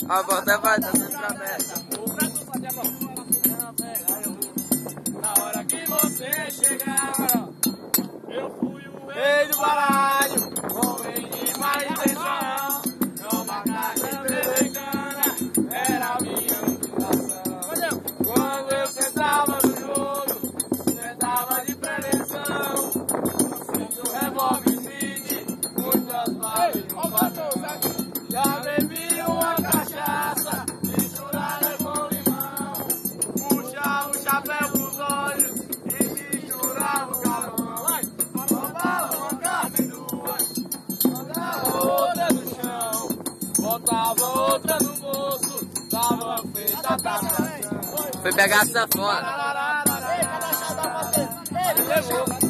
A volta vai dar sempre aberta. Na hora que você chegar, eu fui o rei do baralho, homem de má intenção. Numa caixa americana, era a minha inspiração. Quando eu sentava no jogo, sentava de prevenção. Sinto revólver, muitas balas de um batom. Já bebi uma cachaça, misturada com limão. Puxava o chapéu pros olhos e misturava o carvão. Roubava uma carta em duas, jogava outra no chão. Botava outra no bolso, dava feita a tabacação. Foi pegar a sanfona. Levou.